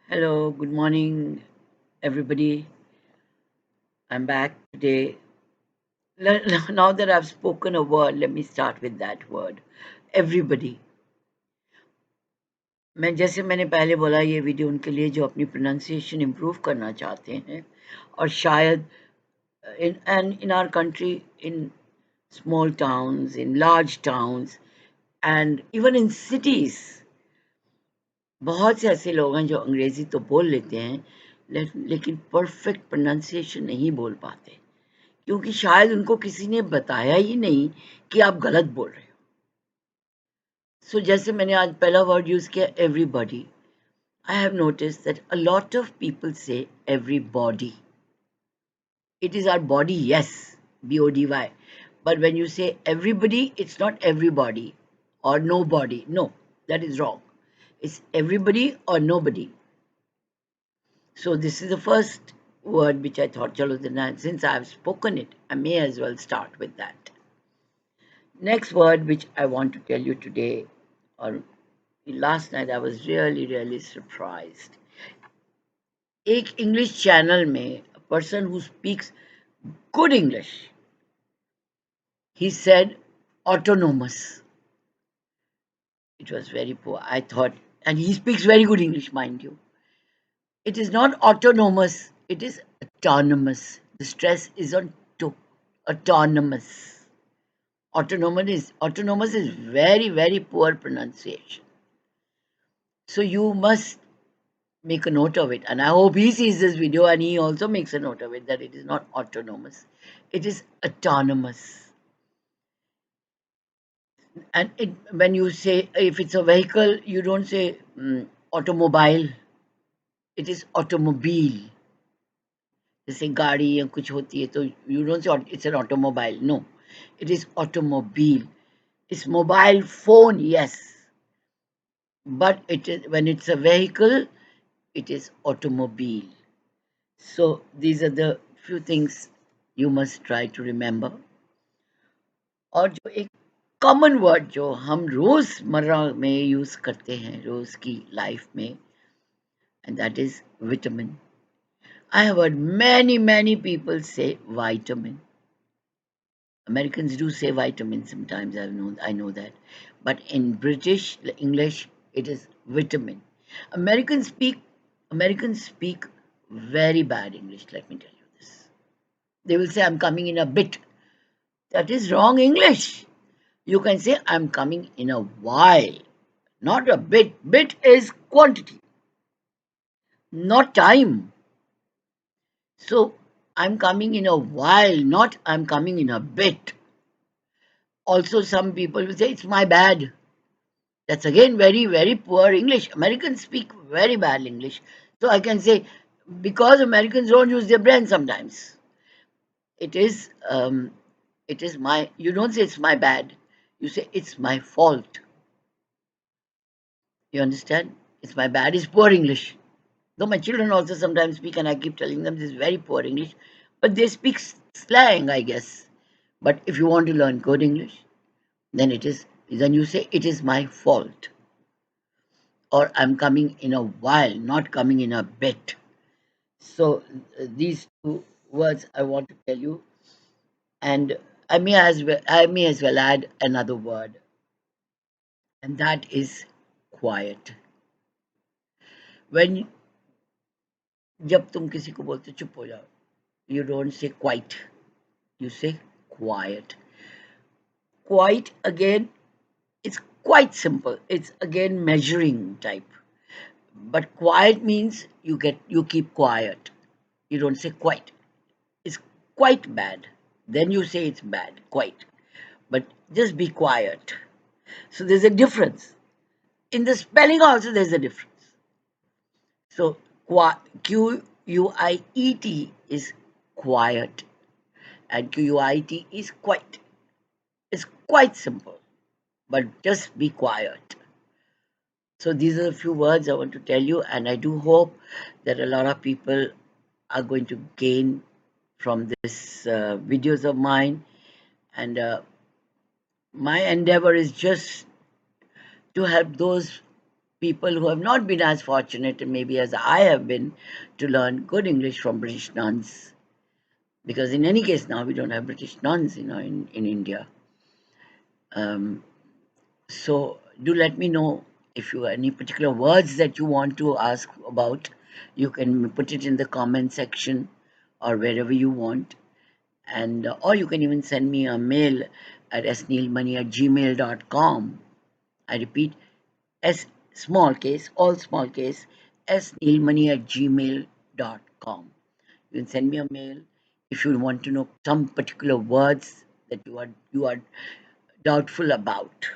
Hello, good morning, everybody. I'm back today. Now that I've spoken a word, let me start with that word. Everybody. जैसे मैंने पहले बोला ये video उनके लिए जो अपनी प्रोनाउंसिएशन इम्प्रूव करना चाहते हैं और शायद in our country, in small towns, in large towns, and even in cities, बहुत से ऐसे लोग हैं जो अंग्रेजी तो बोल लेते हैं लेकिन परफेक्ट प्रोनाउंसिएशन नहीं बोल पाते क्योंकि शायद उनको किसी ने बताया ही नहीं कि आप गलत बोल रहे हो। सो जैसे मैंने आज पहला वर्ड यूज किया everybody, I have notice that a lot of people say everybody. It is our body, yes, BODY, but when you say everybody, it's not everybody or nobody. No, that is wrong. It's everybody or nobody. So this is the first word which I thought, chalo, then since I have spoken it, I may as well start with that. Next word which I want to tell you today, or last night, I was really surprised. एक English channel में, a person who speaks good English, he said autonomous. It was very poor. I thought, and he speaks very good English, mind you. It is not autonomous, it is autonomous. The stress is on to, autonomous. Autonomous is very poor pronunciation. So you must make a note of it. And I hope he sees this video and he also makes a note of it that it is not autonomous, it is autonomous. And when you say if it's a vehicle, you don't say automobile, it is automobile. जैसे गाड़ी या कुछ होती है तो you don't say it's an automobile. No, it is automobile. It's mobile phone, yes, but it is when it's a vehicle, it is automobile. So these are the few things you must try to remember. और जो एक common word जो हम रोजमर्रा में use करते हैं रोज की लाइफ में, and that is vitamin. I have heard many people say vitamin. Americans do say vitamin sometimes. I know that, but in British English it is vitamin. Americans speak Americans speak very bad English. Let me tell you this. They will say I'm coming in a bit. That is wrong English. You can say I'm coming in a while, not a bit. Bit is quantity, not time. So I'm coming in a while, not I'm coming in a bit. Also, some people will say it's my bad. That's again very poor English. Americans speak very bad English. So I can say because Americans don't use their brain sometimes. It is my, you don't say it's my bad. You say it's my fault. You understand? It's my bad is poor English. Though my children also sometimes speak, and I keep telling them this is very poor English, but they speak slang, I guess. But if you want to learn good English, then you say it is my fault, or I'm coming in a while, not coming in a bit. So these two words I want to tell you, and I may as well add another word, and that is quiet. When जब तुम किसी को बोलते हो, चुप हो जाओ, you don't say quiet, you say quiet. Quiet again, it's quite simple. It's again measuring type. But quiet means you keep quiet. You don't say quite. It's quite bad. Then you say it's bad, quite. But just be quiet. So there's a difference. In the spelling also there's a difference. So Quiet is quiet and Quit is quite. It's quite simple, but just be quiet. So these are a few words I want to tell you, and I do hope that a lot of people are going to gain from this videos of mine. And my endeavor is just to help those people who have not been as fortunate, maybe as I have been, to learn good English from British nuns. Because in any case, now we don't have British nuns, in India. Um, so do let me know if you have any particular words that you want to ask about. You can put it in the comment section or wherever you want. And or you can even send me a mail at sneelmoney@gmail.com. I repeat, S small case, all small case, sneelmoney@gmail.com. You can send me a mail if you want to know some particular words that you are doubtful about.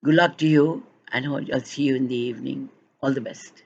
Good luck to you, and I'll see you in the evening. All the best.